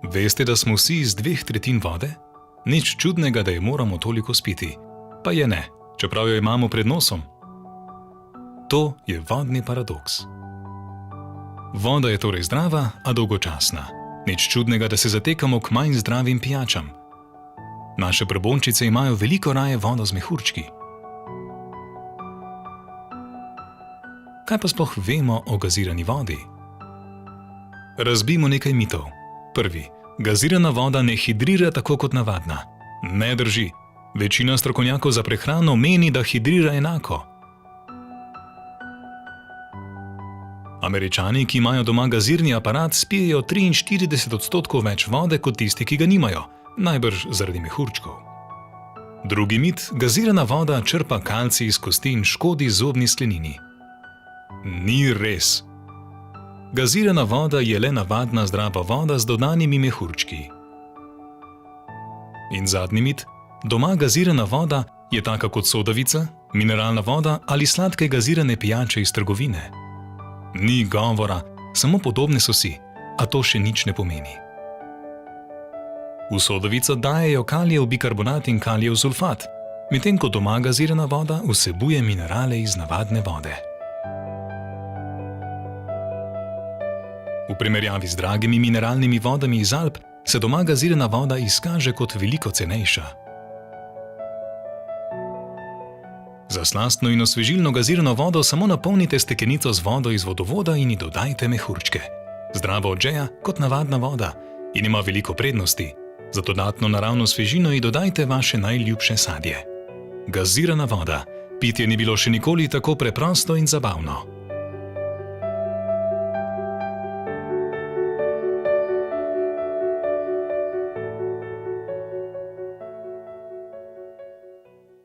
Veste, da smo vsi iz 2/3 vode? Nič čudnega, da je moramo toliko spiti. Pa je ne, čeprav jo imamo pred nosom. To je vodni paradoks. Voda je torej zdrava, a dolgočasna. Nič čudnega, da se zatekamo k manj zdravim pijačam. Naše brbončice imajo veliko raje vodo z mehurčki. Kaj pa sploh vemo o gazirani vodi? Razbijmo nekaj mitov. Prvi. Gazirana voda ne hidrira tako kot navadna. Ne drži. Večina strokovnjakov za prehrano meni, da hidrira enako. Američani, ki imajo doma gazirni aparat, spijejo 43% več vode kot tisti, ki ga nimajo, najbrž zaradi mehurčkov. Drugi mit, gazirana voda črpa kalcij iz kosti in škodi zobni sklenini. Ni res. Gazirana voda je le navadna zdrava voda z dodanimi mehurčki. In zadnji mit, doma gazirana voda je taka kot sodavica, mineralna voda ali sladke gazirane pijače iz trgovine. Ni govora, samo podobne so si, a to še nič ne pomeni. V sodavico dajejo kalijev bikarbonat in kalijev sulfat, medtem ko doma gazirana voda vsebuje minerale iz navadne vode. V primerjavi z dragimi mineralnimi vodami iz Alp se doma gazirana voda izkaže kot veliko cenejša. Za slastno in osvežilno gazirano vodo samo napolnite steklenico z vodo iz vodovoda in ji dodajte mehurčke. Zdravo odžeja kot navadna voda in ima veliko prednosti. Za dodatno naravno svežino ji dodajte vaše najljubše sadje. Gazirana voda. Pitje ni bilo še nikoli tako preprosto in zabavno.